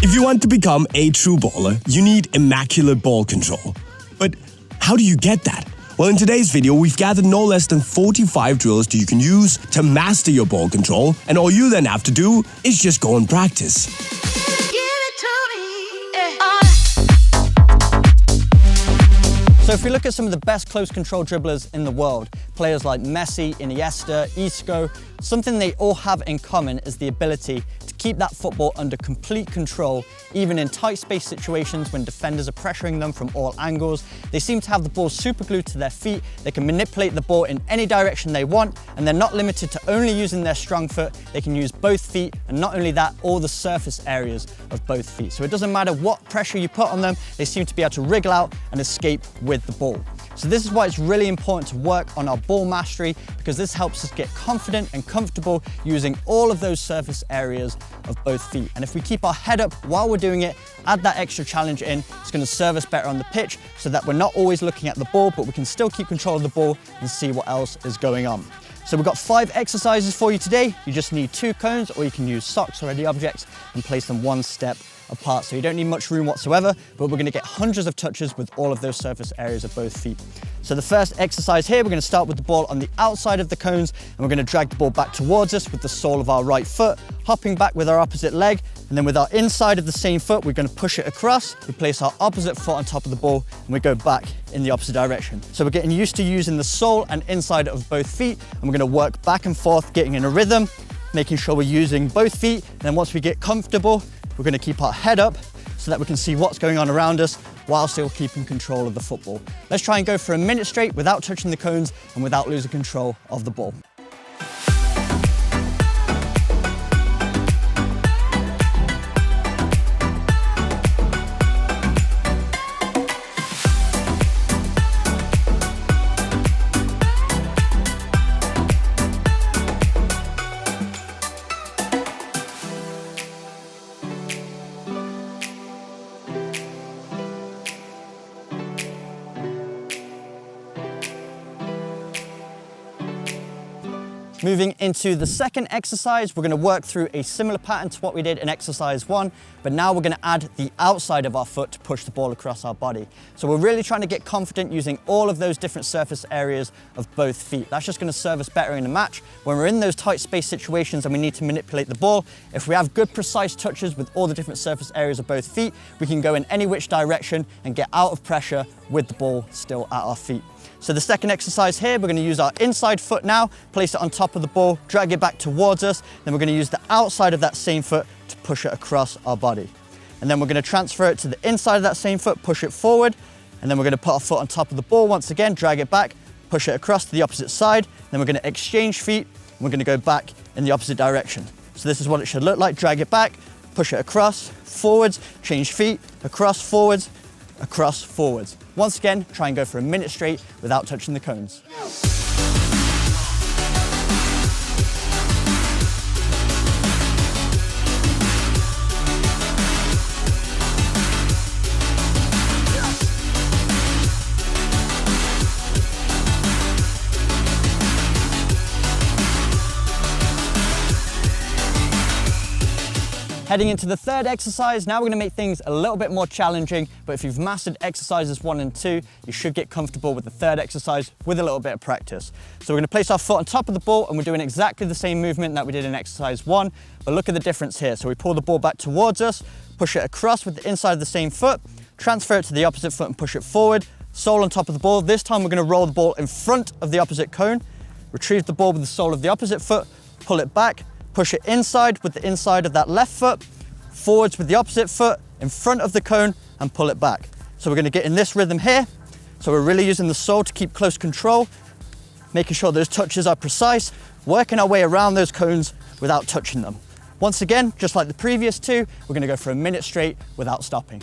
If you want to become a true baller, you need immaculate ball control. But how do you get that? Well, in today's video, we've gathered no less than 45 drills that you can use to master your ball control, and all you then have to do is just go and practice. So if we look at some of the best close control dribblers in the world, players like Messi, Iniesta, Isco, something they all have in common is the ability to keep that football under complete control, even in tight space situations when defenders are pressuring them from all angles. They seem to have the ball super glued to their feet. They can manipulate the ball in any direction they want, and they're not limited to only using their strong foot. They can use both feet, and not only that, all the surface areas of both feet. So it doesn't matter what pressure you put on them, they seem to be able to wriggle out and escape with the ball. So this is why it's really important to work on our ball mastery, because this helps us get confident and comfortable using all of those surface areas of both feet. And if we keep our head up while we're doing it, add that extra challenge in, it's going to serve us better on the pitch so that we're not always looking at the ball, but we can still keep control of the ball and see what else is going on. So we've got 5 exercises for you today. You just need 2 cones, or you can use socks or any objects and place them one step apart. So you don't need much room whatsoever, but we're gonna get hundreds of touches with all of those surface areas of both feet. So the first exercise here, we're gonna start with the ball on the outside of the cones, and we're gonna drag the ball back towards us with the sole of our right foot, hopping back with our opposite leg, and then with our inside of the same foot, we're gonna push it across, we place our opposite foot on top of the ball, and we go back in the opposite direction. So we're getting used to using the sole and inside of both feet, and we're gonna work back and forth, getting in a rhythm, making sure we're using both feet. And then once we get comfortable, we're gonna keep our head up so that we can see what's going on around us while still keeping control of the football. Let's try and go for a minute straight without touching the cones and without losing control of the ball. Moving into the second exercise, we're gonna work through a similar pattern to what we did in exercise 1, but now we're gonna add the outside of our foot to push the ball across our body. So we're really trying to get confident using all of those different surface areas of both feet. That's just gonna serve us better in a match. When we're in those tight space situations and we need to manipulate the ball, if we have good precise touches with all the different surface areas of both feet, we can go in any which direction and get out of pressure with the ball still at our feet. So the second exercise here, we're gonna use our inside foot now, place it on top of the ball, drag it back towards us, then we're gonna use the outside of that same foot to push it across our body. And then we're gonna transfer it to the inside of that same foot, push it forward, and then we're gonna put our foot on top of the ball once again, drag it back, push it across to the opposite side, then we're gonna exchange feet, and we're gonna go back in the opposite direction. So this is what it should look like, drag it back, push it across, forwards, change feet, across, forwards, across, forwards. Once again, try and go for a minute straight without touching the cones. Heading into the third exercise, now we're gonna make things a little bit more challenging, but if you've mastered exercises 1 and 2, you should get comfortable with the third exercise with a little bit of practice. So we're gonna place our foot on top of the ball, and we're doing exactly the same movement that we did in exercise 1, but look at the difference here. So we pull the ball back towards us, push it across with the inside of the same foot, transfer it to the opposite foot and push it forward, sole on top of the ball. This time we're gonna roll the ball in front of the opposite cone, retrieve the ball with the sole of the opposite foot, pull it back, push it inside with the inside of that left foot, forwards with the opposite foot, in front of the cone, and pull it back. So we're gonna get in this rhythm here. So we're really using the sole to keep close control, making sure those touches are precise, working our way around those cones without touching them. Once again, just like the previous 2, we're gonna go for a minute straight without stopping.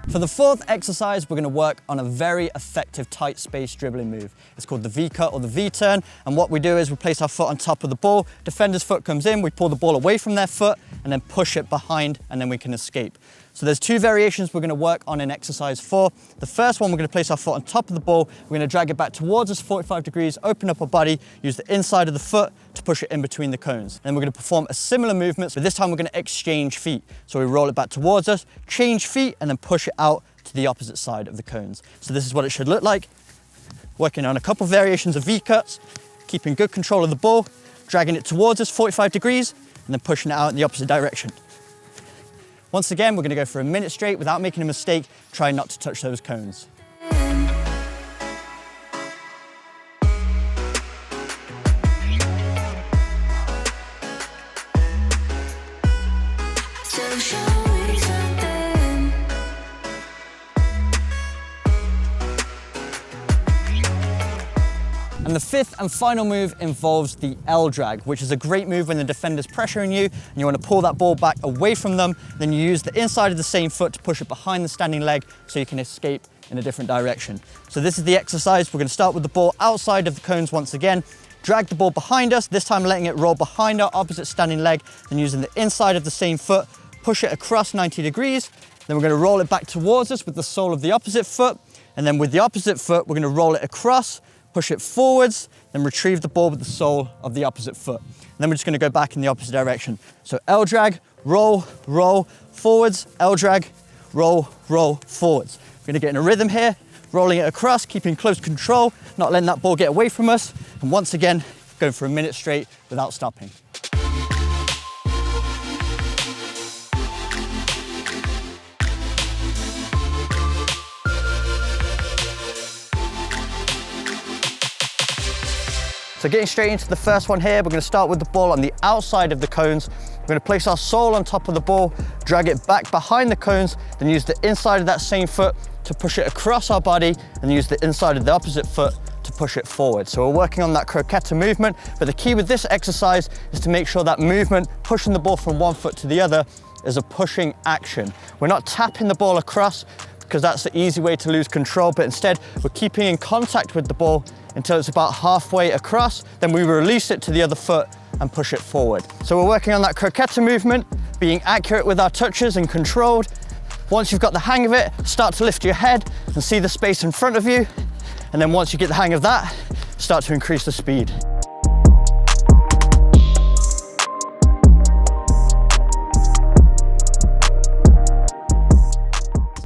For For the fourth exercise, we're going to work on a very effective tight space dribbling move. It's called the V-cut or the V-turn, and what we do is we place our foot on top of the ball, defender's foot comes in, we pull the ball away from their foot and then push it behind, and then we can escape. So there's two variations we're going to work on in exercise 4. The first one, we're going to place our foot on top of the ball, we're going to drag it back towards us 45 degrees, open up our body, use the inside of the foot to push it in between the cones. Then we're going to perform a similar movement, but this time we're going to exchange feet. So we roll it back towards us, change feet, and then push it out to the opposite side of the cones. So this is what it should look like. Working on a couple variations of V-cuts, keeping good control of the ball, dragging it towards us 45 degrees, and then pushing it out in the opposite direction. Once again, we're going to go for a minute straight without making a mistake, trying not to touch those cones. And the fifth and final move involves the L drag, which is a great move when the defender's pressuring you and you want to pull that ball back away from them. Then you use the inside of the same foot to push it behind the standing leg so you can escape in a different direction. So this is the exercise. We're going to start with the ball outside of the cones once again. Drag the ball behind us, this time letting it roll behind our opposite standing leg, then using the inside of the same foot, push it across 90 degrees. Then we're going to roll it back towards us with the sole of the opposite foot. And then with the opposite foot, we're going to roll it across, push it forwards, then retrieve the ball with the sole of the opposite foot. And then we're just going to go back in the opposite direction. So L drag, roll, roll, forwards, L drag, roll, roll, forwards. We're going to get in a rhythm here, rolling it across, keeping close control, not letting that ball get away from us. And once again, going for a minute straight without stopping. So getting straight into the first one here, we're going to start with the ball on the outside of the cones. We're going to place our sole on top of the ball, drag it back behind the cones, then use the inside of that same foot to push it across our body, and use the inside of the opposite foot to push it forward. So we're working on that croqueta movement, but the key with this exercise is to make sure that movement, pushing the ball from one foot to the other, is a pushing action. We're not tapping the ball across, because that's the easy way to lose control, but instead we're keeping in contact with the ball until it's about halfway across, then we release it to the other foot and push it forward. So we're working on that croqueta movement, being accurate with our touches and controlled. Once you've got the hang of it, start to lift your head and see the space in front of you. And then once you get the hang of that, start to increase the speed.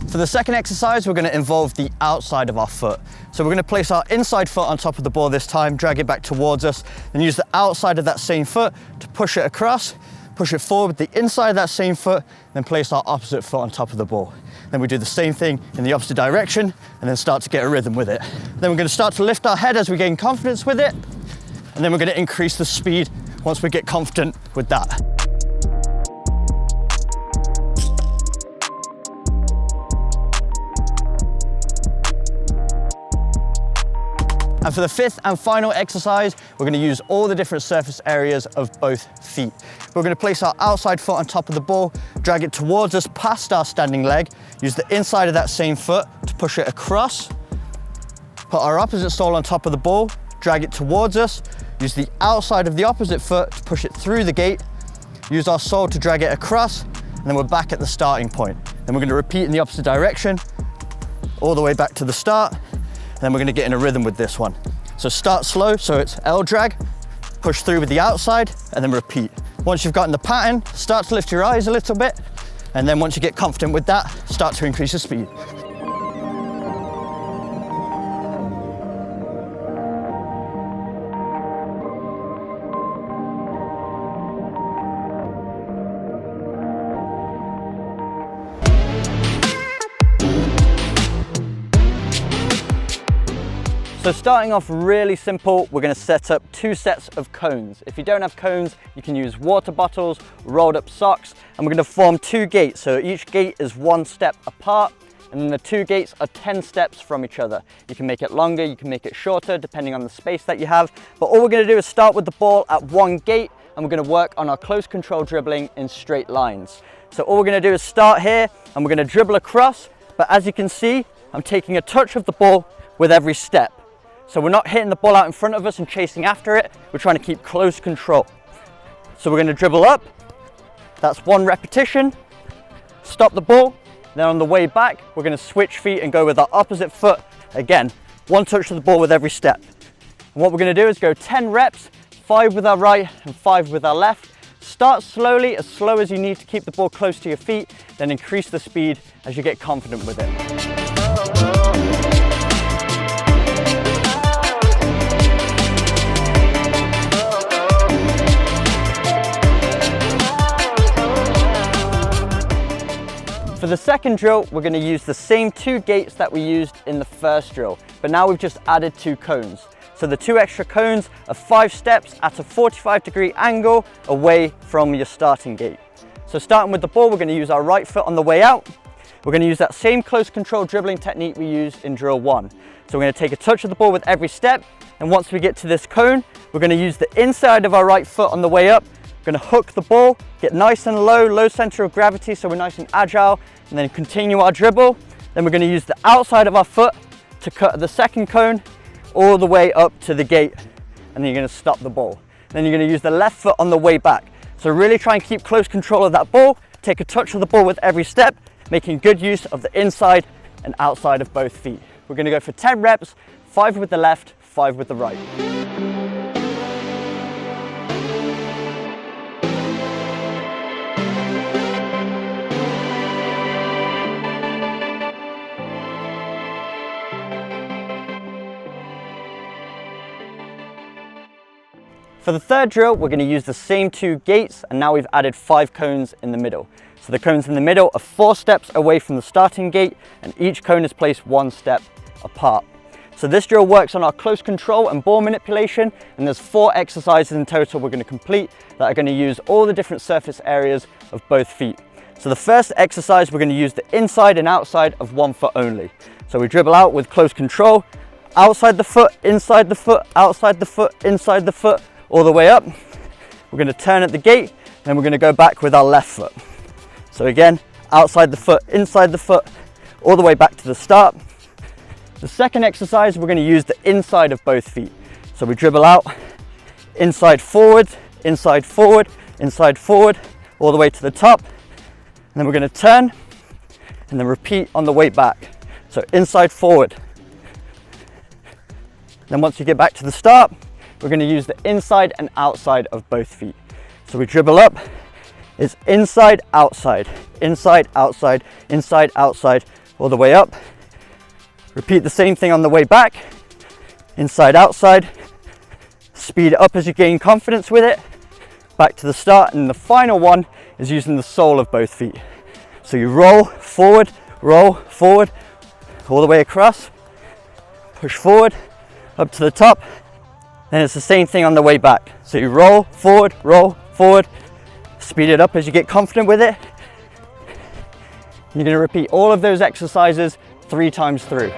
For the second exercise, we're going to involve the outside of our foot. So we're going to place our inside foot on top of the ball this time, drag it back towards us, and use the outside of that same foot to push it across, push it forward with the inside of that same foot, then place our opposite foot on top of the ball. Then we do the same thing in the opposite direction, and then start to get a rhythm with it. Then we're going to start to lift our head as we gain confidence with it, and then we're going to increase the speed once we get confident with that. And for the fifth and final exercise, we're going to use all the different surface areas of both feet. We're going to place our outside foot on top of the ball, drag it towards us past our standing leg, use the inside of that same foot to push it across, put our opposite sole on top of the ball, drag it towards us, use the outside of the opposite foot to push it through the gate, use our sole to drag it across, and then we're back at the starting point. Then we're going to repeat in the opposite direction, all the way back to the start. Then we're going to get in a rhythm with this one. So start slow, so it's L drag, push through with the outside, and then repeat. Once you've gotten the pattern, start to lift your eyes a little bit, and then once you get confident with that, start to increase your speed. So starting off really simple, we're going to set up 2 sets of cones. If you don't have cones, you can use water bottles, rolled up socks, and we're going to form 2 gates. So each gate is 1 step apart, and then the 2 gates are 10 steps from each other. You can make it longer, you can make it shorter, depending on the space that you have. But all we're going to do is start with the ball at 1 gate, and we're going to work on our close control dribbling in straight lines. So all we're going to do is start here, and we're going to dribble across, But as you can see, I'm taking a touch of the ball with every step. So we're not hitting the ball out in front of us and chasing after it. We're trying to keep close control. So we're going to dribble up. That's 1 repetition. Stop the ball. Then on the way back, we're going to switch feet and go with our opposite foot. Again, 1 touch of the ball with every step. And what we're going to do is go 10 reps, 5 with our right and 5 with our left. Start slowly, as slow as you need to keep the ball close to your feet, then increase the speed as you get confident with it. For the second drill, we're going to use the same 2 gates that we used in the first drill, but now we've just added 2 cones. So the 2 extra cones are 5 steps at a 45-degree angle away from your starting gate. So starting with the ball, we're going to use our right foot on the way out. We're going to use that same close control dribbling technique we used in drill 1. So we're going to take a touch of the ball with every step, and once we get to this cone, we're going to use the inside of our right foot on the way up. We're going to hook the ball, get nice and low center of gravity so we're nice and agile, and then continue our dribble. Then we're going to use the outside of our foot to cut the second cone all the way up to the gate, and then you're going to stop the ball. Then you're going to use the left foot on the way back. So really try and keep close control of that ball, take a touch of the ball with every step, making good use of the inside and outside of both feet. We're going to go for 10 reps, 5 with the left, 5 with the right. For the third drill, we're going to use the same 2 gates, and now we've added 5 cones in the middle. So the cones in the middle are 4 steps away from the starting gate, and each cone is placed 1 step apart. So this drill works on our close control and ball manipulation, and there's 4 exercises in total we're going to complete that are going to use all the different surface areas of both feet. So the first exercise, we're going to use the inside and outside of 1 foot only. So we dribble out with close control, outside the foot, inside the foot, outside the foot, inside the foot, all the way up. We're going to turn at the gate, and we're going to go back with our left foot. So again, outside the foot, inside the foot, all the way back to the start. The second exercise, we're going to use the inside of both feet. So we dribble out, inside forward, inside forward, inside forward, all the way to the top. And then we're going to turn and then repeat on the way back. So inside forward. Then once you get back to the start, we're going to use the inside and outside of both feet. So we dribble up, it's inside, outside, inside, outside, inside, outside, all the way up. Repeat the same thing on the way back, inside, outside. Speed it up as you gain confidence with it. Back to the start, and the final one is using the sole of both feet. So you roll forward, all the way across, push forward, up to the top. Then it's the same thing on the way back. So you roll forward, speed it up as you get confident with it. You're going to repeat all of those exercises 3 times through.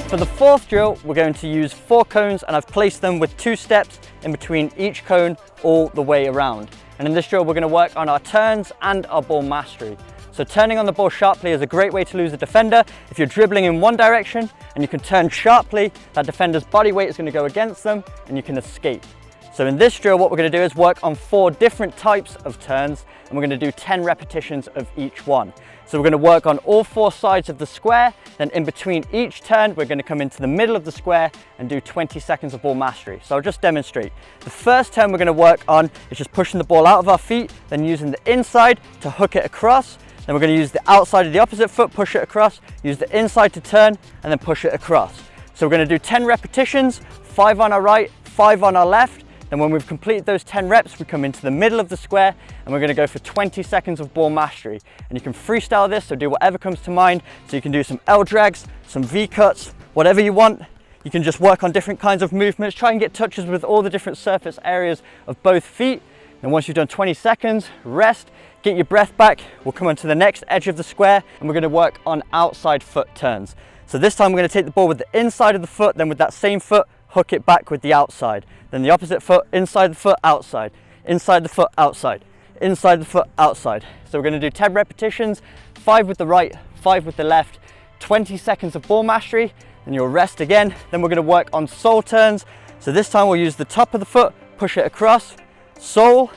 For the fourth drill, we're going to use 4 cones, and I've placed them with 2 steps in between each cone all the way around. And in this drill, we're going to work on our turns and our ball mastery. So turning on the ball sharply is a great way to lose a defender. If you're dribbling in one direction and you can turn sharply, that defender's body weight is going to go against them and you can escape. So in this drill, what we're going to do is work on 4 different types of turns, and we're going to do 10 repetitions of each one. So we're going to work on all 4 sides of the square, then in between each turn, we're going to come into the middle of the square and do 20 seconds of ball mastery. So I'll just demonstrate. The first turn we're going to work on is just pushing the ball out of our feet, then using the inside to hook it across. Then we're going to use the outside of the opposite foot, push it across, use the inside to turn, and then push it across. So we're going to do 10 repetitions, 5 on our right, 5 on our left. Then when we've completed those 10 reps, we come into the middle of the square and we're going to go for 20 seconds of ball mastery. And you can freestyle this, so do whatever comes to mind. So you can do some L drags, some V cuts, whatever you want. You can just work on different kinds of movements, try and get touches with all the different surface areas of both feet. And once you've done 20 seconds, rest, Get your breath back. We'll come onto the next edge of the square and we're going to work on outside foot turns. So this time we're going to take the ball with the inside of the foot, then with that same foot, hook it back with the outside. Then the opposite foot, inside the foot, outside. Inside the foot, outside. Inside the foot, outside. So we're going to do 10 repetitions, 5 with the right, 5 with the left, 20 seconds of ball mastery, then you'll rest again. Then we're going to work on sole turns. So this time we'll use the top of the foot, push it across, sole,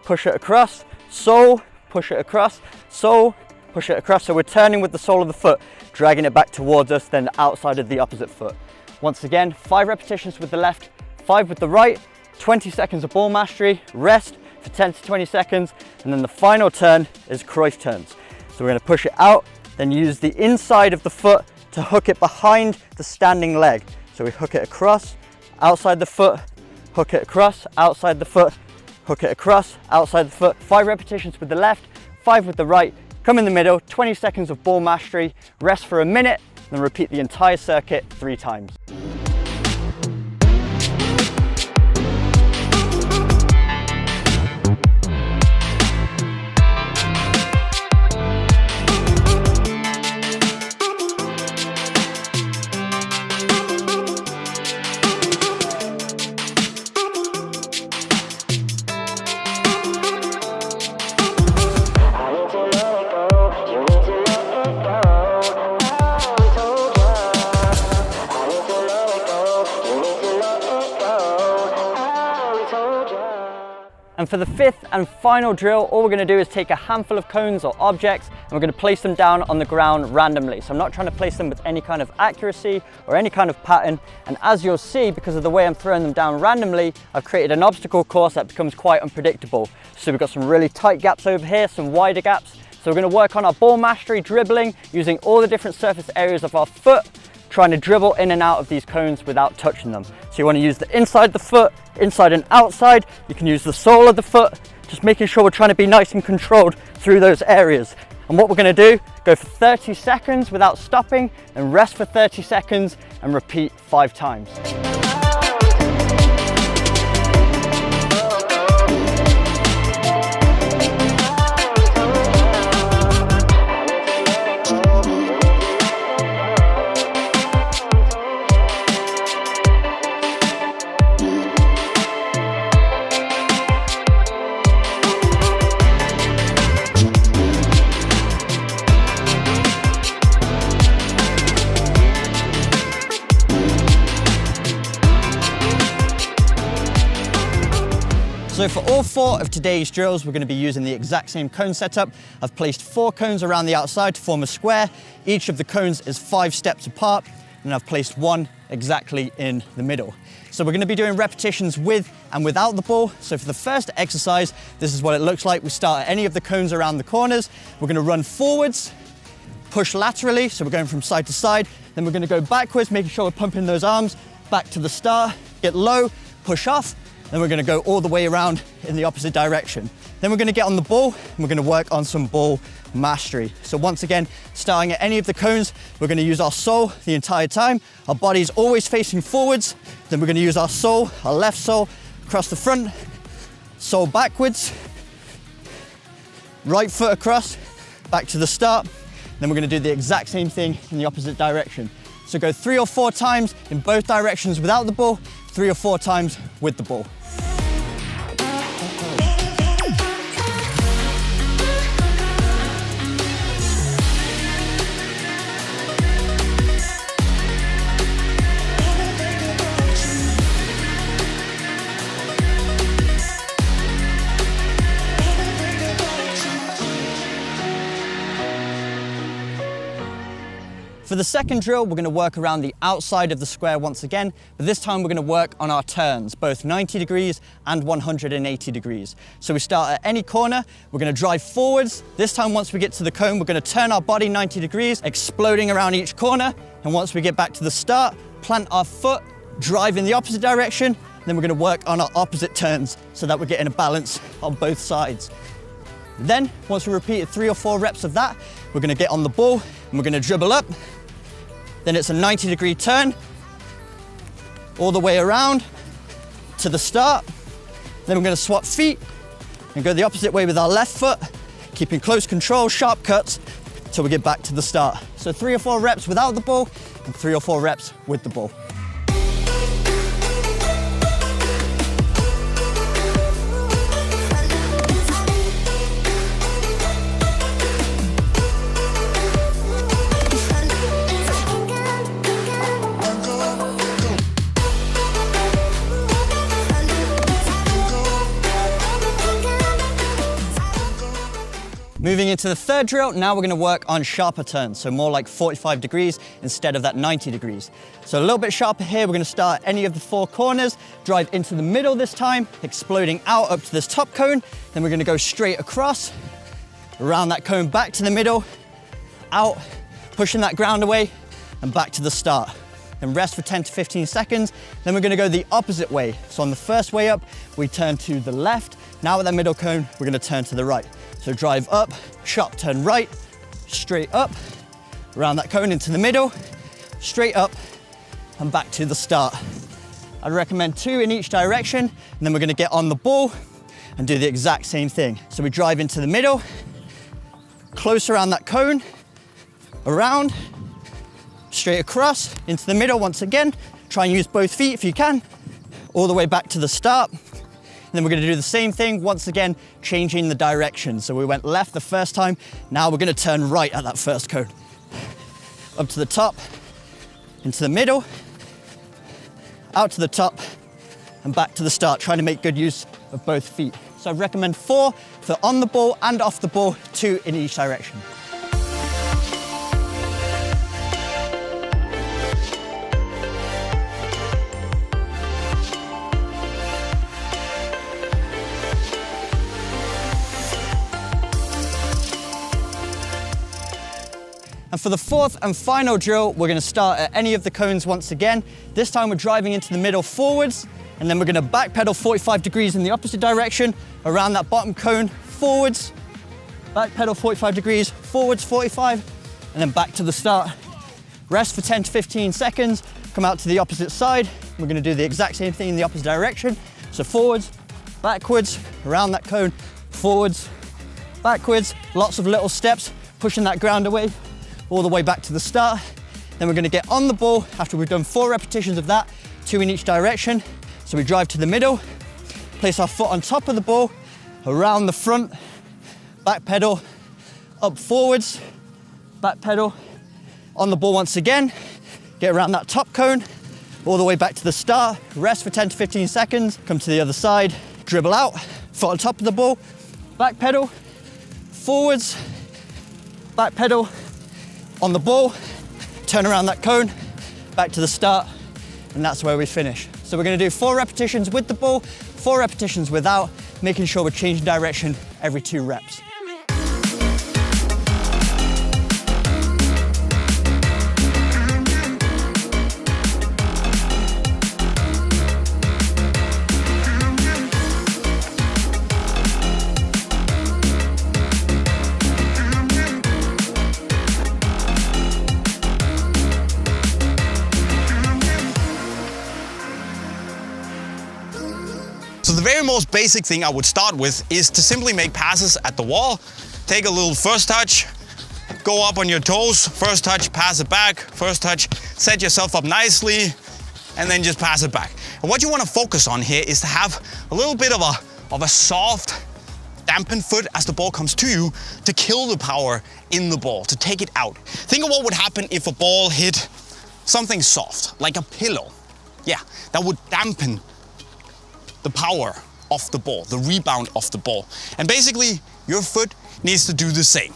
push it across, sole, push it across, sole, push it across. So we're turning with the sole of the foot, dragging it back towards us, then outside of the opposite foot. Once again, 5 repetitions with the left, 5 with the right, 20 seconds of ball mastery, rest for 10 to 20 seconds, and then the final turn is Cruyff turns. So we're going to push it out, then use the inside of the foot to hook it behind the standing leg. So we hook it across, outside the foot, hook it across, outside the foot, hook it across, outside the foot. 5 repetitions with the left, 5 with the right, come in the middle, 20 seconds of ball mastery, rest for a minute, then repeat the entire circuit 3 times. And for the 5th and final drill, all we're going to do is take a handful of cones or objects and we're going to place them down on the ground randomly. So I'm not trying to place them with any kind of accuracy or any kind of pattern. And as you'll see, because of the way I'm throwing them down randomly, I've created an obstacle course that becomes quite unpredictable. So we've got some really tight gaps over here, some wider gaps. So we're going to work on our ball mastery dribbling using all the different surface areas of our foot, trying to dribble in and out of these cones without touching them. So you want to use the inside of the foot, inside and outside. You can use the sole of the foot, just making sure we're trying to be nice and controlled through those areas. And what we're going to do, go for 30 seconds without stopping, and rest for 30 seconds and repeat 5 times. So for all 4 of today's drills, we're going to be using the exact same cone setup. I've placed 4 cones around the outside to form a square. Each of the cones is 5 steps apart, and I've placed 1 exactly in the middle. So we're going to be doing repetitions with and without the ball. So for the first exercise, this is what it looks like. We start at any of the cones around the corners. We're going to run forwards, push laterally, so we're going from side to side. Then we're going to go backwards, making sure we're pumping those arms back to the start, get low, push off. Then we're going to go all the way around in the opposite direction. Then we're going to get on the ball and we're going to work on some ball mastery. So once again, starting at any of the cones, we're going to use our sole the entire time. Our body's always facing forwards. Then we're going to use our sole, our left sole, across the front, sole backwards, right foot across, back to the start. Then we're going to do the exact same thing in the opposite direction. So go 3 or 4 times in both directions without the ball, 3 or 4 times with the ball. For the second drill, we're going to work around the outside of the square once again, but this time we're going to work on our turns, both 90 degrees and 180 degrees. So we start at any corner, we're going to drive forwards. This time, once we get to the cone, we're going to turn our body 90 degrees, exploding around each corner. And once we get back to the start, plant our foot, drive in the opposite direction. Then we're going to work on our opposite turns so that we're getting a balance on both sides. Then, once we repeated 3 or 4 reps of that, we're going to get on the ball and we're going to dribble up. Then it's a 90-degree turn, all the way around to the start. Then we're going to swap feet and go the opposite way with our left foot, keeping close control, sharp cuts, till we get back to the start. So 3 or 4 reps without the ball, and 3 or 4 reps with the ball. Moving into the third drill, now we're going to work on sharper turns, so more like 45 degrees instead of that 90 degrees. So a little bit sharper here, we're going to start at any of the 4 corners, drive into the middle this time, exploding out up to this top cone, then we're going to go straight across, around that cone back to the middle, out, pushing that ground away, and back to the start. Then rest for 10 to 15 seconds, then we're going to go the opposite way. So on the first way up, we turn to the left, now with that middle cone, we're going to turn to the right. So drive up, sharp turn right, straight up, around that cone into the middle, straight up, and back to the start. I'd recommend 2 in each direction, and then we're gonna get on the ball and do the exact same thing. So we drive into the middle, close around that cone, around, straight across, into the middle once again. Try and use both feet if you can, all the way back to the start. And then we're gonna do the same thing, once again, changing the direction. So we went left the first time, now we're gonna turn right at that first cone. Up to the top, into the middle, out to the top, and back to the start, trying to make good use of both feet. So I recommend 4 for on the ball and off the ball, 2 in each direction. And for the 4th and final drill, we're gonna start at any of the cones once again. This time we're driving into the middle forwards, and then we're gonna back pedal 45 degrees in the opposite direction, around that bottom cone, forwards, back pedal 45 degrees, forwards 45, and then back to the start. Rest for 10 to 15 seconds, come out to the opposite side. We're gonna do the exact same thing in the opposite direction. So forwards, backwards, around that cone, forwards, backwards, lots of little steps, pushing that ground away, all the way back to the start. Then we're gonna get on the ball after we've done 4 repetitions of that, 2 in each direction. So we drive to the middle, place our foot on top of the ball, around the front, back pedal, up forwards, back pedal, on the ball once again, get around that top cone, all the way back to the start, rest for 10 to 15 seconds, come to the other side, dribble out, foot on top of the ball, back pedal, forwards, back pedal, on the ball, turn around that cone, back to the start, and that's where we finish. So we're gonna do 4 repetitions with the ball, 4 repetitions without, making sure we're changing direction every 2 reps. So the very most basic thing I would start with is to simply make passes at the wall. Take a little first touch, go up on your toes, first touch, pass it back, first touch, set yourself up nicely, and then just pass it back. And what you want to focus on here is to have a little bit of a soft, dampened foot as the ball comes to you to kill the power in the ball, to take it out. Think of what would happen if a ball hit something soft, like a pillow. Yeah, that would dampen the power of the ball, the rebound of the ball. And basically, your foot needs to do the same.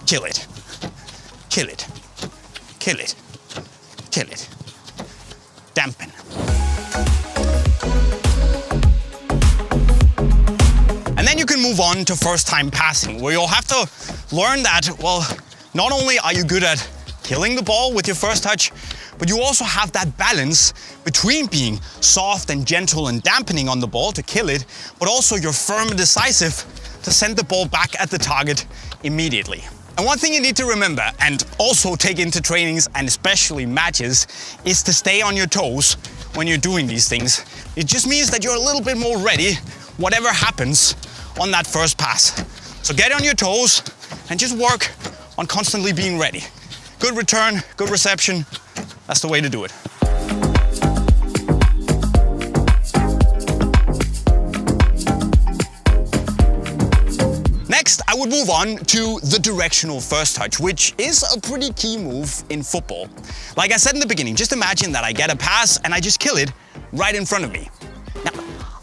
Kill it, kill it, kill it, kill it. Dampen. And then you can move on to first time passing, where you'll have to learn that, well, not only are you good at killing the ball with your first touch, but you also have that balance between being soft and gentle and dampening on the ball to kill it, but also you're firm and decisive to send the ball back at the target immediately. And one thing you need to remember, and also take into trainings and especially matches, is to stay on your toes when you're doing these things. It just means that you're a little bit more ready, whatever happens on that first pass. So get on your toes and just work on constantly being ready. Good return, good reception. That's the way to do it. Next, I would move on to the directional first touch, which is a pretty key move in football. Like I said in the beginning, just imagine that I get a pass and I just kill it right in front of me. Now,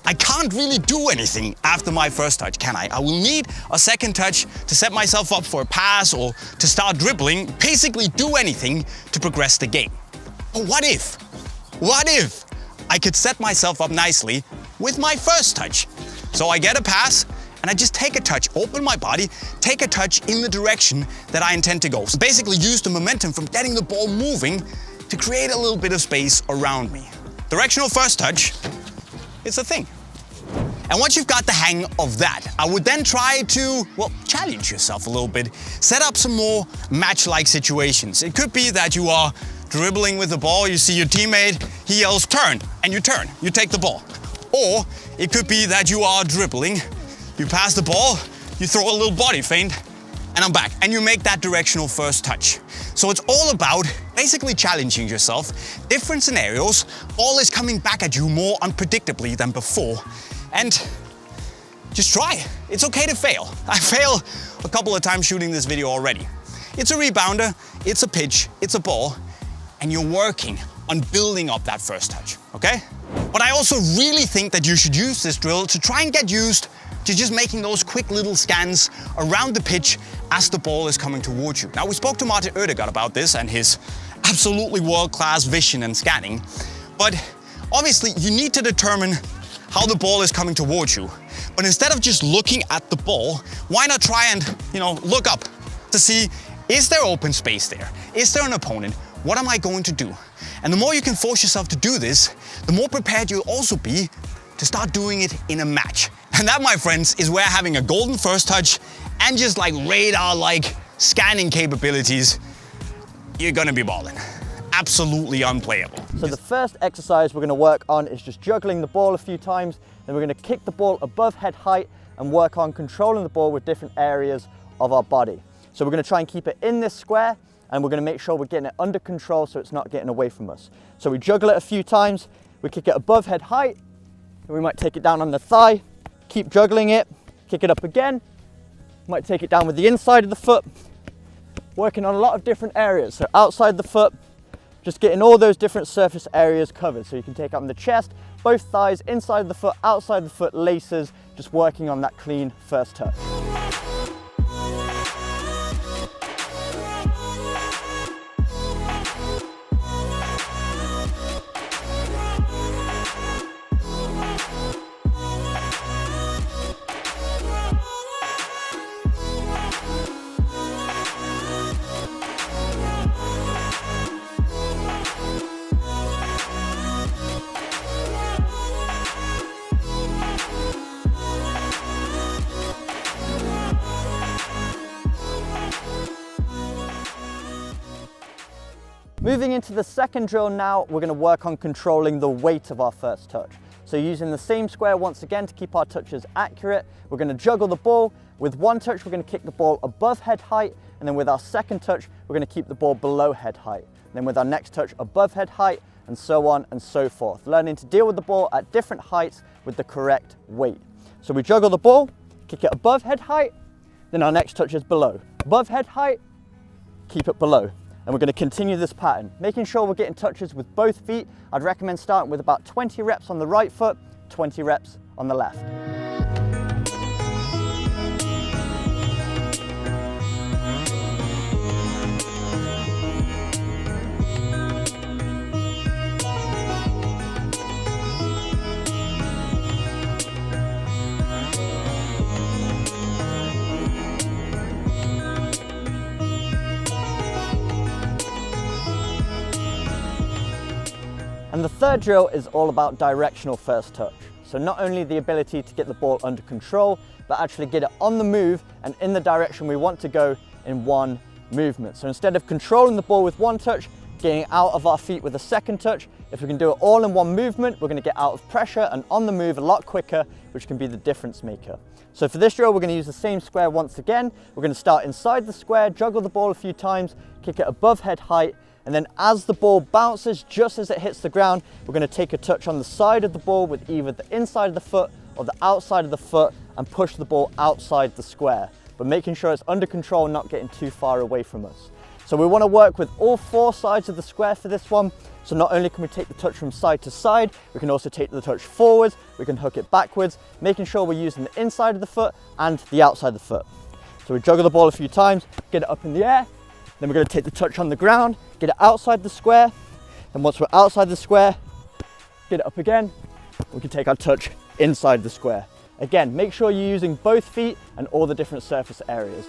I can't really do anything after my first touch, can I? I will need a second touch to set myself up for a pass or to start dribbling, basically do anything to progress the game. But what if I could set myself up nicely with my first touch? So I get a pass and I just take a touch, open my body, take a touch in the direction that I intend to go. So basically use the momentum from getting the ball moving to create a little bit of space around me. Directional first touch, it's a thing. And once you've got the hang of that, I would then try to, well, challenge yourself a little bit. Set up some more match-like situations. It could be that you are dribbling with the ball, you see your teammate, he yells turn, and you turn, you take the ball. Or it could be that you are dribbling, you pass the ball, you throw a little body feint, and I'm back. And you make that directional first touch. So it's all about basically challenging yourself. Different scenarios, ball is coming back at you more unpredictably than before. And just try. It's okay to fail. I failed a couple of times shooting this video already. It's a rebounder, it's a pitch, it's a ball, and you're working on building up that first touch, okay? But I also really think that you should use this drill to try and get used to just making those quick little scans around the pitch as the ball is coming towards you. Now, we spoke to Martin Ødegaard about this and his absolutely world-class vision and scanning, but obviously you need to determine how the ball is coming towards you. But instead of just looking at the ball, why not try and, look up to see, is there open space there? Is there an opponent? What am I going to do? And the more you can force yourself to do this, the more prepared you'll also be to start doing it in a match. And that, my friends, is where having a golden first touch and just like radar-like scanning capabilities, you're gonna be balling. Absolutely unplayable. So the first exercise we're going to work on is just juggling the ball a few times. Then we're going to kick the ball above head height and work on controlling the ball with different areas of our body. So we're going to try and keep it in this square, and we're going to make sure we're getting it under control so it's not getting away from us. So we juggle it a few times, we kick it above head height, and we might take it down on the thigh, keep juggling it, kick it up again, might take it down with the inside of the foot, working on a lot of different areas. So outside the foot, just getting all those different surface areas covered. So you can take up on the chest, both thighs, inside of the foot, outside the foot, laces, just working on that clean first touch. Moving into the second drill now, we're going to work on controlling the weight of our first touch. So using the same square once again to keep our touches accurate, we're going to juggle the ball. With one touch, we're going to kick the ball above head height, and then with our second touch, we're going to keep the ball below head height. And then with our next touch, above head height, and so on and so forth. Learning to deal with the ball at different heights with the correct weight. So we juggle the ball, kick it above head height, then our next touch is below. Above head height, keep it below. And we're going to continue this pattern, making sure we're getting touches with both feet. I'd recommend starting with about 20 reps on the right foot, 20 reps on the left. And the third drill is all about directional first touch. So not only the ability to get the ball under control, but actually get it on the move and in the direction we want to go in one movement. So instead of controlling the ball with one touch, getting out of our feet with a second touch, if we can do it all in one movement, we're going to get out of pressure and on the move a lot quicker, which can be the difference maker. So for this drill, we're going to use the same square once again. We're going to start inside the square, juggle the ball a few times, kick it above head height, and then as the ball bounces, just as it hits the ground, we're going to take a touch on the side of the ball with either the inside of the foot or the outside of the foot and push the ball outside the square, but making sure it's under control, not getting too far away from us. So we want to work with all four sides of the square for this one. So not only can we take the touch from side to side, we can also take the touch forwards, we can hook it backwards, making sure we're using the inside of the foot and the outside of the foot. So we juggle the ball a few times, get it up in the air, then we're going to take the touch on the ground, get it outside the square, and once we're outside the square, get it up again, we can take our touch inside the square. Again, make sure you're using both feet and all the different surface areas.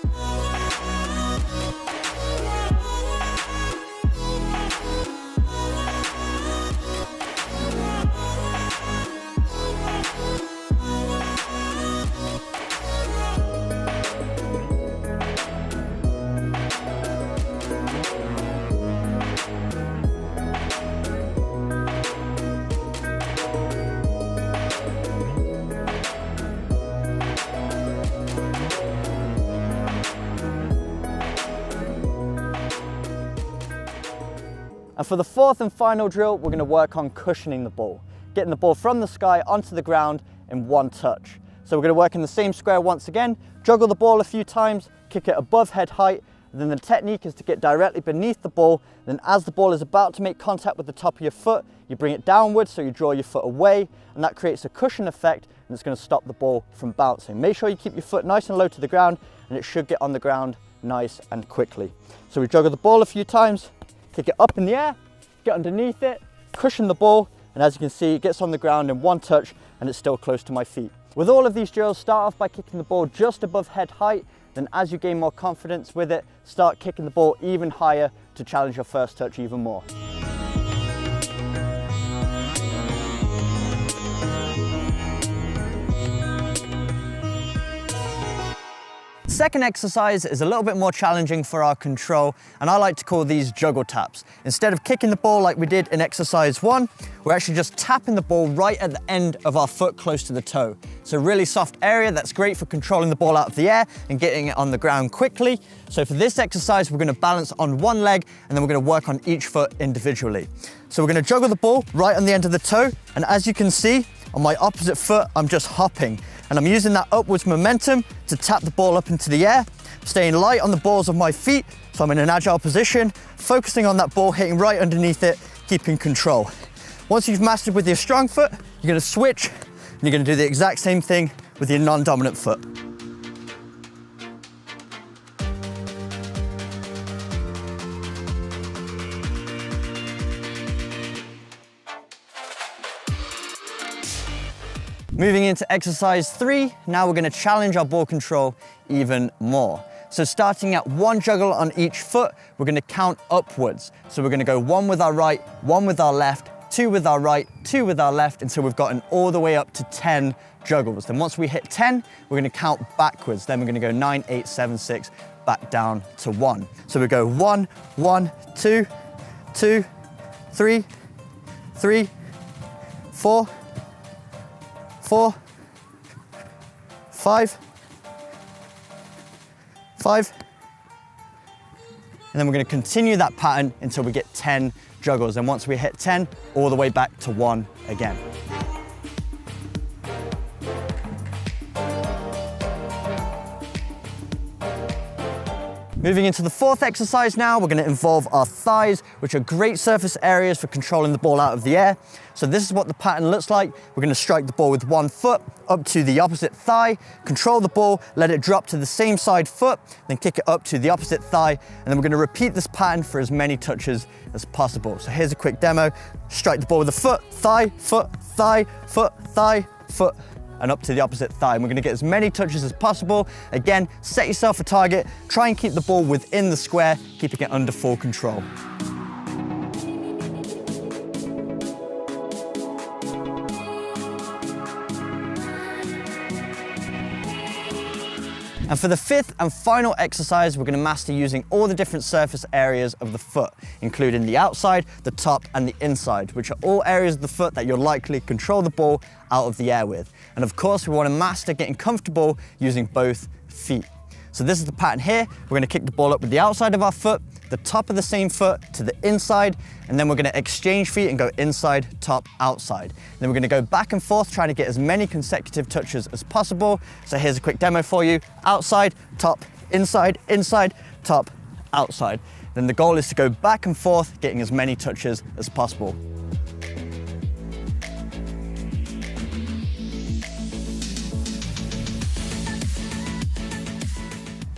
And for the fourth and final drill, we're going to work on cushioning the ball, getting the ball from the sky onto the ground in one touch. So we're going to work in the same square once again, juggle the ball a few times, kick it above head height, and then the technique is to get directly beneath the ball. Then as the ball is about to make contact with the top of your foot, you bring it downwards so you draw your foot away, and that creates a cushion effect, and it's going to stop the ball from bouncing. Make sure you keep your foot nice and low to the ground, and it should get on the ground nice and quickly. So we juggle the ball a few times, kick it up in the air, get underneath it, cushion the ball, and as you can see, it gets on the ground in one touch and it's still close to my feet. With all of these drills, start off by kicking the ball just above head height, then as you gain more confidence with it, start kicking the ball even higher to challenge your first touch even more. Second exercise is a little bit more challenging for our control, and I like to call these juggle taps. Instead of kicking the ball like we did in exercise 1, we're actually just tapping the ball right at the end of our foot close to the toe. It's a really soft area that's great for controlling the ball out of the air and getting it on the ground quickly. So for this exercise, we're going to balance on one leg and then we're going to work on each foot individually. So we're going to juggle the ball right on the end of the toe, and as you can see, on my opposite foot, I'm just hopping. And I'm using that upwards momentum to tap the ball up into the air, staying light on the balls of my feet, so I'm in an agile position, focusing on that ball, hitting right underneath it, keeping control. Once you've mastered with your strong foot, you're gonna switch, and you're gonna do the exact same thing with your non-dominant foot. Moving into exercise 3, now we're going to challenge our ball control even more. So starting at one juggle on each foot, we're going to count upwards. So we're going to go 1 with our right, 1 with our left, 2 with our right, 2 with our left, until we've gotten all the way up to 10 juggles. Then once we hit 10, we're going to count backwards. Then we're going to go 9, 8, 7, 6, back down to 1. So we go 1, 1, 2, 2, 3, 3, 4, 4, 5, 5, and then we're going to continue that pattern until we get 10 juggles. And once we hit 10, all the way back to 1 again. Moving into the fourth exercise now, we're going to involve our thighs, which are great surface areas for controlling the ball out of the air. So this is what the pattern looks like. We're going to strike the ball with one foot up to the opposite thigh, control the ball, let it drop to the same side foot, then kick it up to the opposite thigh, and then we're going to repeat this pattern for as many touches as possible. So here's a quick demo. Strike the ball with a foot, thigh, foot, thigh, foot, thigh, foot, and up to the opposite thigh. And we're gonna get as many touches as possible. Again, set yourself a target, try and keep the ball within the square, keeping it under full control. And for the fifth and final exercise, we're going to master using all the different surface areas of the foot, including the outside, the top, and the inside, which are all areas of the foot that you'll likely control the ball out of the air with. And of course, we want to master getting comfortable using both feet. So this is the pattern here. We're going to kick the ball up with the outside of our foot, the top of the same foot to the inside, and then we're going to exchange feet and go inside, top, outside. Then we're going to go back and forth trying to get as many consecutive touches as possible. So here's a quick demo for you. Outside, top, inside, inside, top, outside. Then the goal is to go back and forth, getting as many touches as possible.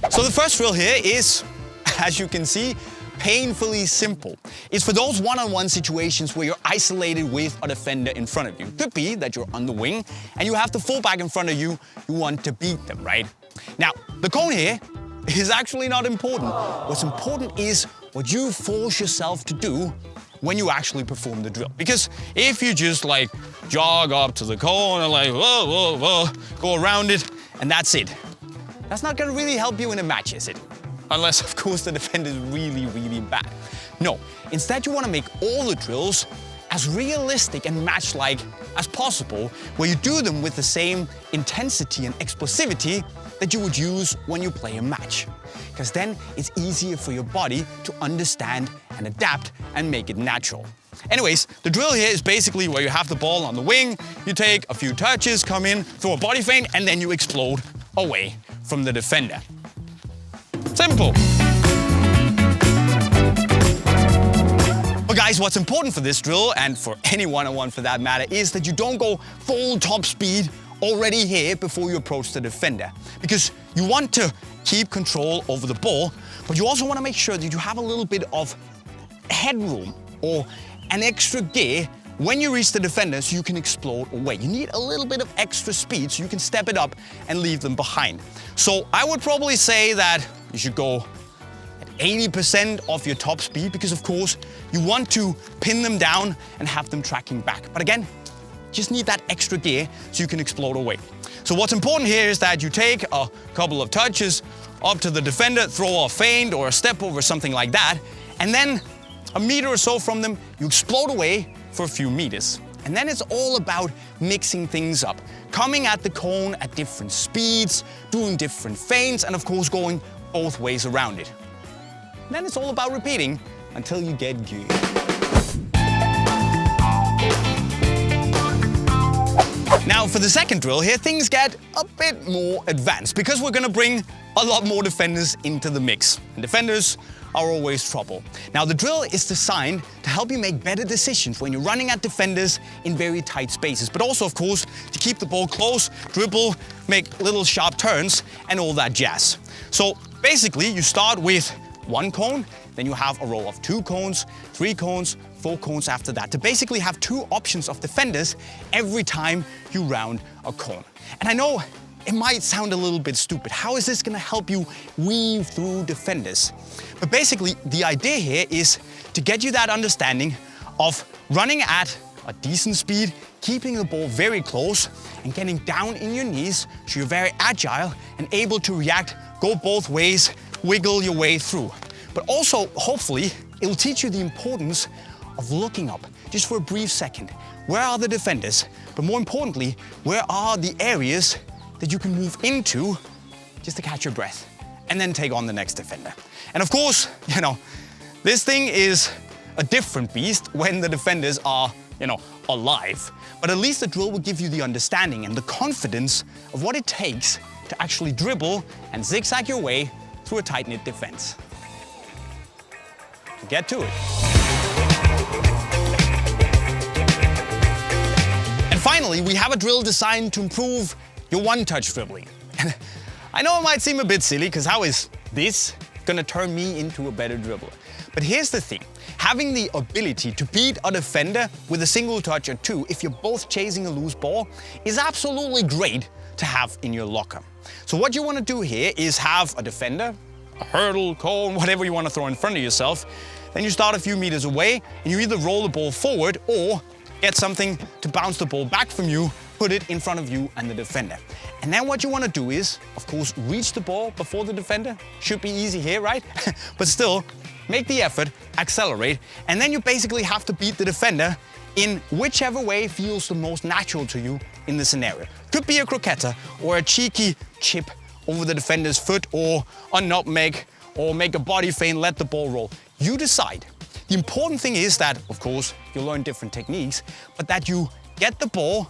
So the first drill here is, as you can see, painfully simple. It's for those one-on-one situations where you're isolated with a defender in front of you. Could be that you're on the wing and you have the fullback in front of you, you want to beat them, right? Now, the cone here is actually not important. What's important is what you force yourself to do when you actually perform the drill. Because if you just like jog up to the cone and like, whoa, whoa, whoa, go around it, and that's it. That's not gonna really help you in a match, is it? Unless, of course, the defender is really, really bad. No, instead you wanna make all the drills as realistic and match-like as possible, where you do them with the same intensity and explosivity that you would use when you play a match. Because then it's easier for your body to understand and adapt and make it natural. Anyways, the drill here is basically where you have the ball on the wing, you take a few touches, come in, throw a body feint, and then you explode away from the defender. Simple. But guys, what's important for this drill, and for any one-on-one for that matter, is that you don't go full top speed already here before you approach the defender. Because you want to keep control over the ball, but you also want to make sure that you have a little bit of headroom or an extra gear when you reach the defender so you can explode away. You need a little bit of extra speed so you can step it up and leave them behind. So I would probably say that you should go at 80% of your top speed, because of course you want to pin them down and have them tracking back. But again, just need that extra gear so you can explode away. So what's important here is that you take a couple of touches up to the defender, throw a feint or a step over, something like that, and then a meter or so from them, you explode away for a few meters. And then it's all about mixing things up, coming at the cone at different speeds, doing different feints, and of course going both ways around it. And then it's all about repeating until you get good. Now for the second drill here, things get a bit more advanced because we're gonna bring a lot more defenders into the mix. And defenders are always trouble. Now the drill is designed to help you make better decisions when you're running at defenders in very tight spaces, but also of course to keep the ball close, dribble, make little sharp turns and all that jazz. So basically you start with one cone, then you have a row of 2 cones, 3 cones, 4 cones after that, to basically have 2 options of defenders every time you round a cone. And I know it might sound a little bit stupid. How is this gonna help you weave through defenders? But basically, the idea here is to get you that understanding of running at a decent speed, keeping the ball very close, and getting down in your knees so you're very agile and able to react, go both ways, wiggle your way through. But also, hopefully, it'll teach you the importance of looking up just for a brief second. Where are the defenders? But more importantly, where are the areas that you can move into just to catch your breath and then take on the next defender. And of course, you know, this thing is a different beast when the defenders are, you know, alive. But at least the drill will give you the understanding and the confidence of what it takes to actually dribble and zigzag your way through a tight-knit defense. Get to it. And finally, we have a drill designed to improve your one-touch dribbling. And I know it might seem a bit silly, because how is this gonna turn me into a better dribbler? But here's the thing. Having the ability to beat a defender with a single touch or 2 if you're both chasing a loose ball is absolutely great to have in your locker. So what you want to do here is have a defender, a hurdle, cone, whatever you want to throw in front of yourself. Then you start a few meters away and you either roll the ball forward or get something to bounce the ball back from you put it in front of you and the defender. And then what you want to do is, of course, reach the ball before the defender. Should be easy here, right? But still, make the effort, accelerate, and then you basically have to beat the defender in whichever way feels the most natural to you in the scenario. Could be a croqueta or a cheeky chip over the defender's foot, or a nutmeg, or make a body feint, let the ball roll. You decide. The important thing is that, of course, you learn different techniques, but that you get the ball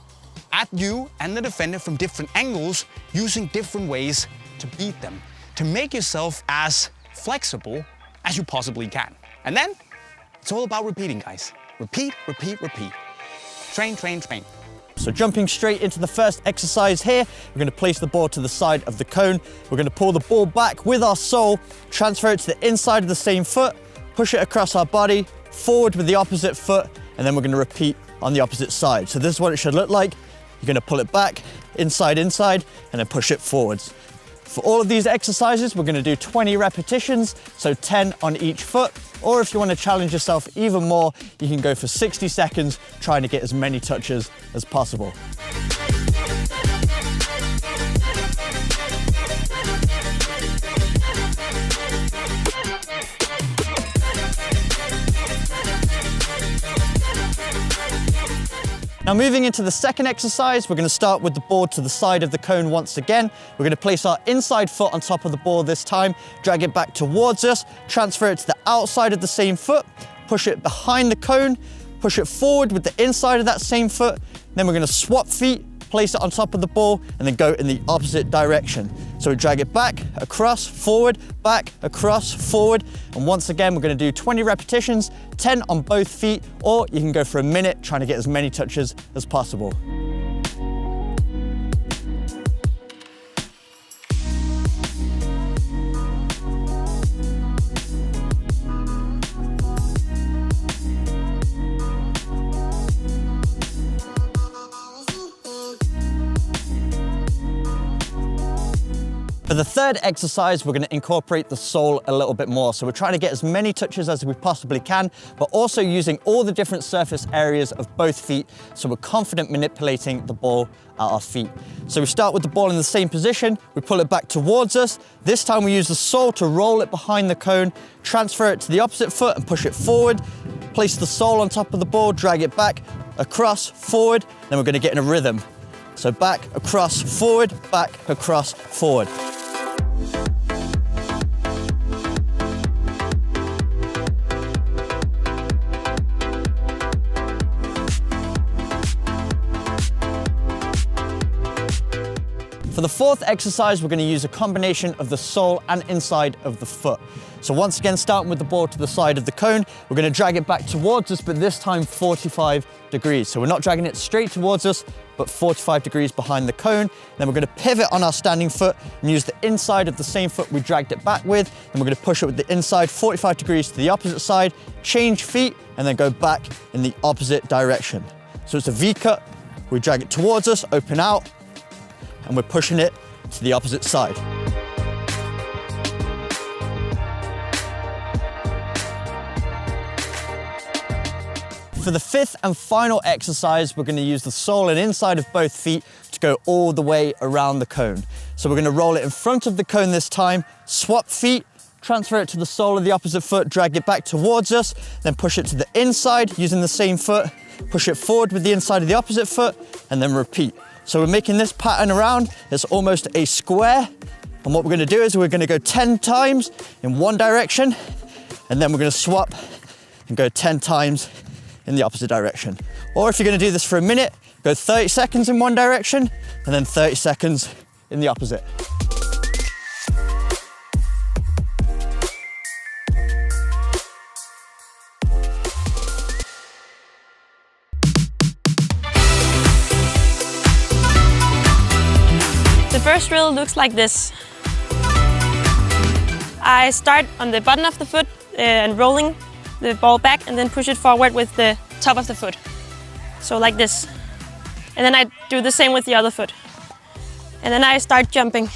at you and the defender from different angles, using different ways to beat them, to make yourself as flexible as you possibly can. And then it's all about repeating, guys. Repeat, repeat, repeat. Train, train, train. So jumping straight into the first exercise here, we're going to place the ball to the side of the cone. We're going to pull the ball back with our sole, transfer it to the inside of the same foot, push it across our body, forward with the opposite foot, and then we're going to repeat on the opposite side. So this is what it should look like. You're going to pull it back, inside, inside, and then push it forwards. For all of these exercises, we're going to do 20 repetitions, so 10 on each foot. Or if you want to challenge yourself even more, you can go for 60 seconds, trying to get as many touches as possible. Now moving into the second exercise, we're going to start with the ball to the side of the cone once again. We're going to place our inside foot on top of the ball this time, drag it back towards us, transfer it to the outside of the same foot, push it behind the cone, push it forward with the inside of that same foot. Then we're going to swap feet, place it on top of the ball, and then go in the opposite direction. So we drag it back, across, forward, back, across, forward. And once again, we're going to do 20 repetitions, 10 on both feet, or you can go for a minute trying to get as many touches as possible. For the third exercise, we're going to incorporate the sole a little bit more. So we're trying to get as many touches as we possibly can, but also using all the different surface areas of both feet, so we're confident manipulating the ball at our feet. So we start with the ball in the same position, we pull it back towards us. This time we use the sole to roll it behind the cone, transfer it to the opposite foot and push it forward. Place the sole on top of the ball, drag it back, across, forward, then we're going to get in a rhythm. So back, across, forward, back, across, forward. For the fourth exercise, we're going to use a combination of the sole and inside of the foot. So once again, starting with the ball to the side of the cone, we're going to drag it back towards us, but this time 45 degrees. So we're not dragging it straight towards us, but 45 degrees behind the cone. Then we're going to pivot on our standing foot and use the inside of the same foot we dragged it back with. Then we're going to push it with the inside 45 degrees to the opposite side, change feet, and then go back in the opposite direction. So it's a V cut. We drag it towards us, open out, and we're pushing it to the opposite side. For the fifth and final exercise, we're going to use the sole and inside of both feet to go all the way around the cone. So we're going to roll it in front of the cone this time, swap feet, transfer it to the sole of the opposite foot, drag it back towards us, then push it to the inside using the same foot, push it forward with the inside of the opposite foot, and then repeat. So we're making this pattern around. It's almost a square. And what we're going to do is we're going to go 10 times in one direction, and then we're going to swap and go 10 times in the opposite direction. Or if you're going to do this for a minute, go 30 seconds in one direction and then 30 seconds in the opposite. The first drill looks like this. I start on the bottom of the foot and rolling the ball back and then push it forward with the top of the foot. So like this. And then I do the same with the other foot. And then I start jumping.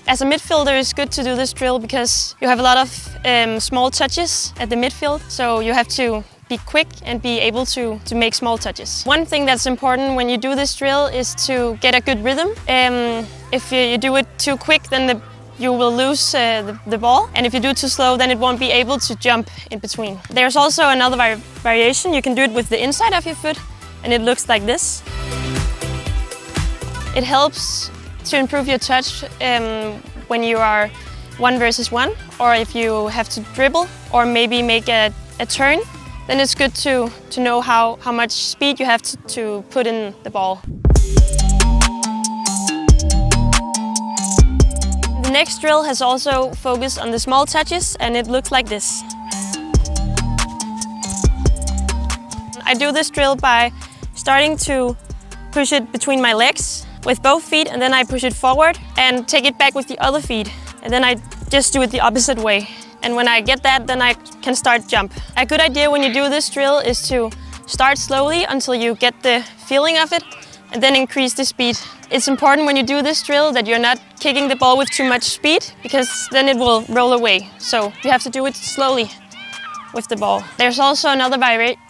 As a midfielder, it's good to do this drill because you have a lot of small touches at the midfield. So you have to be quick and be able to make small touches. One thing that's important when you do this drill is to get a good rhythm. If you do it too quick, then you will lose the ball, and if you do it too slow, then it won't be able to jump in between. There's also another variation. You can do it with the inside of your foot, and it looks like this. It helps to improve your touch when you are 1 versus 1, or if you have to dribble or maybe make a turn, then it's good to know how much speed you have to put in the ball. The next drill has also focused on the small touches, and it looks like this. I do this drill by starting to push it between my legs with both feet, and then I push it forward and take it back with the other feet. And then I just do it the opposite way. And when I get that, then I can start jump. A good idea when you do this drill is to start slowly until you get the feeling of it, and then increase the speed. It's important when you do this drill that you're not kicking the ball with too much speed, because then it will roll away. So you have to do it slowly with the ball. There's also another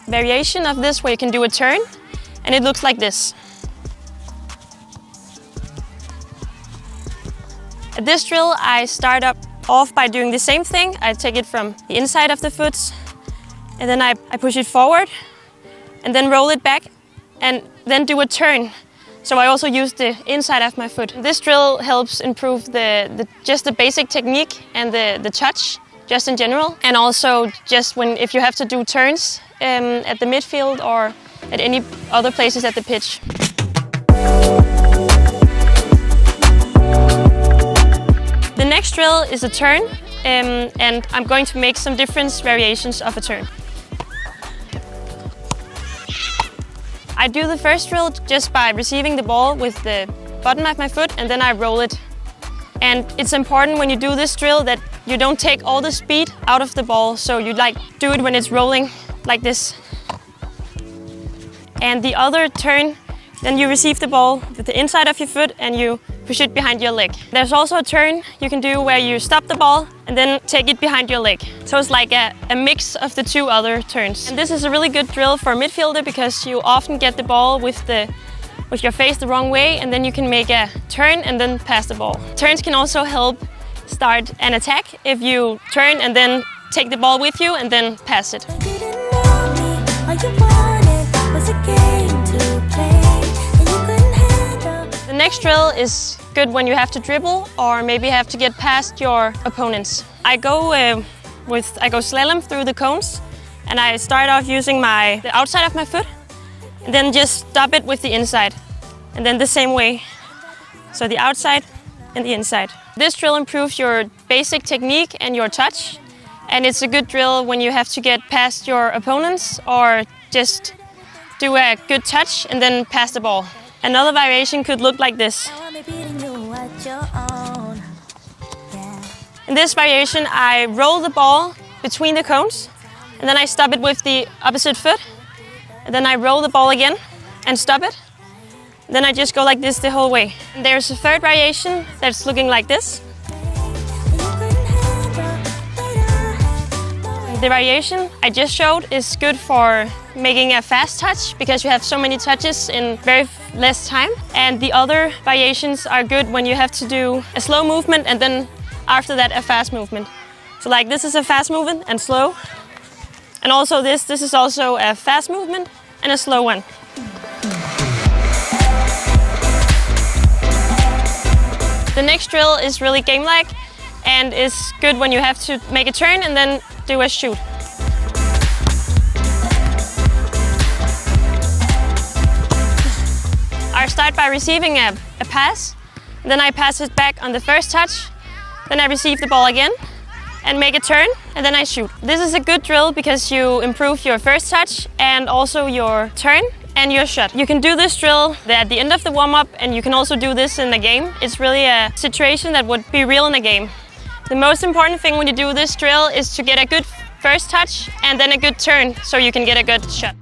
variation of this where you can do a turn, and it looks like this. At this drill, I start off by doing the same thing. I take it from the inside of the foot, and then I push it forward, and then roll it back, and then do a turn. So I also use the inside of my foot. This drill helps improve just the basic technique and the touch, just in general, and also just if you have to do turns at the midfield or at any other places at the pitch. The next drill is a turn, and I'm going to make some different variations of a turn. I do the first drill just by receiving the ball with the bottom of my foot, and then I roll it. And it's important when you do this drill that you don't take all the speed out of the ball, so you do it when it's rolling like this. And the other turn, then you receive the ball with the inside of your foot and you push it behind your leg. There's also a turn you can do where you stop the ball and then take it behind your leg. So it's like a mix of the two other turns. And this is a really good drill for a midfielder because you often get the ball with your face the wrong way, and then you can make a turn and then pass the ball. Turns can also help start an attack if you turn and then take the ball with you and then pass it. The next drill is good when you have to dribble or maybe have to get past your opponents. I go slalom through the cones, and I start off using the outside of my foot and then just stop it with the inside. And then the same way. So the outside and the inside. This drill improves your basic technique and your touch, and it's a good drill when you have to get past your opponents or just do a good touch and then pass the ball. Another variation could look like this. In this variation, I roll the ball between the cones, and then I stop it with the opposite foot, and then I roll the ball again and stop it. Then I just go like this the whole way. And there's a third variation that's looking like this. The variation I just showed is good for making a fast touch because you have so many touches in very less time. And the other variations are good when you have to do a slow movement and then after that a fast movement. So like this is a fast movement and slow. And also this is also a fast movement and a slow one. The next drill is really game-like and is good when you have to make a turn and then do a shoot. I start by receiving a pass, then I pass it back on the first touch, then I receive the ball again and make a turn, and then I shoot. This is a good drill because you improve your first touch and also your turn and your shot. You can do this drill at the end of the warm-up, and you can also do this in the game. It's really a situation that would be real in a game. The most important thing when you do this drill is to get a good first touch and then a good turn so you can get a good shot.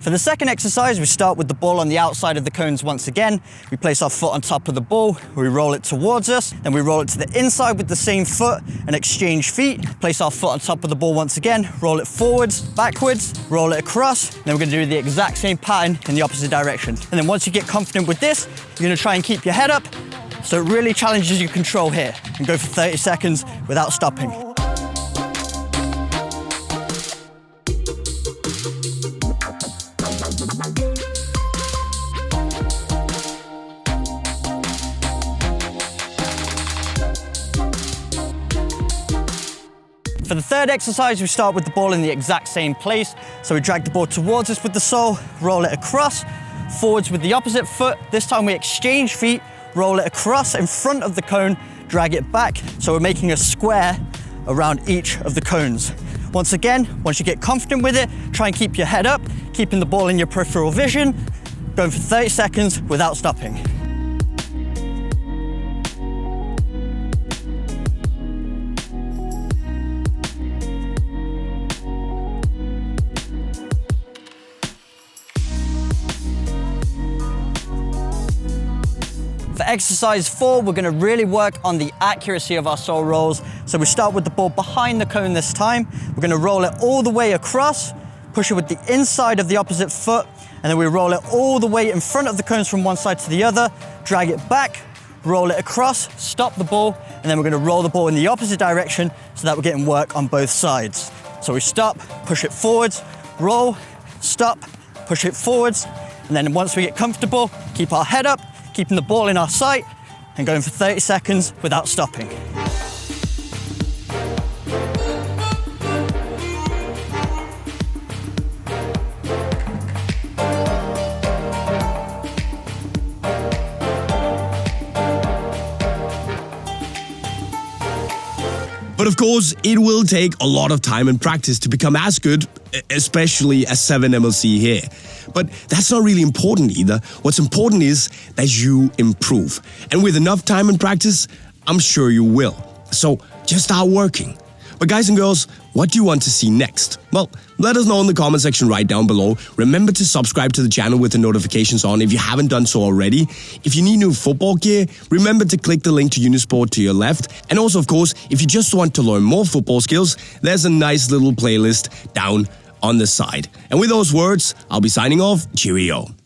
For the second exercise, we start with the ball on the outside of the cones once again. We place our foot on top of the ball, we roll it towards us, then we roll it to the inside with the same foot and exchange feet. Place our foot on top of the ball once again, roll it forwards, backwards, roll it across, then we're gonna do the exact same pattern in the opposite direction. And then once you get confident with this, you're gonna try and keep your head up, so it really challenges your control here, and go for 30 seconds without stopping. For the third exercise, we start with the ball in the exact same place. So we drag the ball towards us with the sole, roll it across, forwards with the opposite foot. This time we exchange feet, roll it across in front of the cone, drag it back. So we're making a square around each of the cones. Once again, once you get confident with it, try and keep your head up, keeping the ball in your peripheral vision, going for 30 seconds without stopping. For exercise 4, we're gonna really work on the accuracy of our sole rolls. So we start with the ball behind the cone this time. We're gonna roll it all the way across, push it with the inside of the opposite foot, and then we roll it all the way in front of the cones from one side to the other, drag it back, roll it across, stop the ball, and then we're gonna roll the ball in the opposite direction so that we're getting work on both sides. So we stop, push it forwards, roll, stop, push it forwards, and then once we get comfortable, keep our head up, keeping the ball in our sight, and going for 30 seconds without stopping. But of course, it will take a lot of time and practice to become as good, especially as 7MLC here. But that's not really important either. What's important is that you improve. And with enough time and practice, I'm sure you will. So just start working. But guys and girls, what do you want to see next? Well, let us know in the comment section right down below. Remember to subscribe to the channel with the notifications on if you haven't done so already. If you need new football gear, remember to click the link to Unisport to your left. And also, of course, if you just want to learn more football skills, there's a nice little playlist down on the side. And with those words, I'll be signing off. Cheerio.